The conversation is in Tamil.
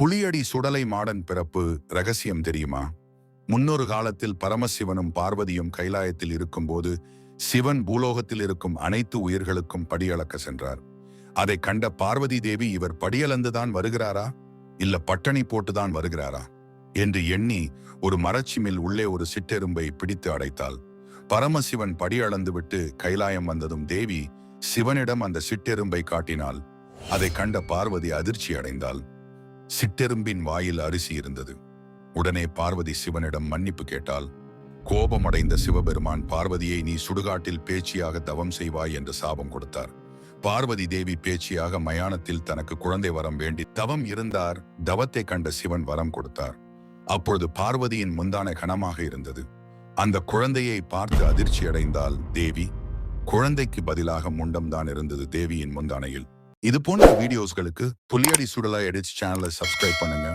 புலியடி சுடலை மாடன் பிறப்பு ரகசியம் தெரியுமா? முன்னொரு காலத்தில் பரமசிவனும் பார்வதியும் கைலாயத்தில் இருக்கும்போது சிவன் பூலோகத்தில் இருக்கும் அனைத்து உயிர்களுக்கும் படியளக்க சென்றார். அதை கண்ட பார்வதி தேவி இவர் படியளந்துதான் வருகிறாரா இல்ல பட்டணி போட்டுதான் வருகிறாரா என்று எண்ணி ஒரு மரச்சிமில் உள்ளே ஒரு சிற்றெரும்பை பிடித்து அடைத்தாள். பரமசிவன் படியளந்து விட்டு கைலாயம் வந்ததும் தேவி சிவனிடம் அந்த சிற்றெரும்பை காட்டினாள். அதை கண்ட பார்வதி அதிர்ச்சி அடைந்தாள். சிற்றெரும்பின் வாயில் அரிசி இருந்தது. உடனே பார்வதி சிவனிடம் மன்னிப்பு கேட்டாள். கோபமடைந்த சிவபெருமான் பார்வதியை நீ சுடுகாட்டில் பேச்சியாக தவம் செய்வாய் என்று சாபம் கொடுத்தார். பார்வதி தேவி பேச்சியாக மயானத்தில் தனக்கு குழந்தை வரம் வேண்டி தவம் இருந்தார். தவத்தை கண்ட சிவன் வரம் கொடுத்தார். அப்பொழுது பார்வதியின் முந்தானை கனமாக இருந்தது. அந்த குழந்தையை பார்த்து அதிர்ச்சி அடைந்தால் தேவி. குழந்தைக்கு பதிலாக முண்டம்தான் இருந்தது தேவியின் முந்தானையில். இது போன்ற வீடியோஸ்களுக்கு புலியடி சுடலை எடிட்ஸ் சேனலை சப்ஸ்கிரைப் பண்ணுங்க.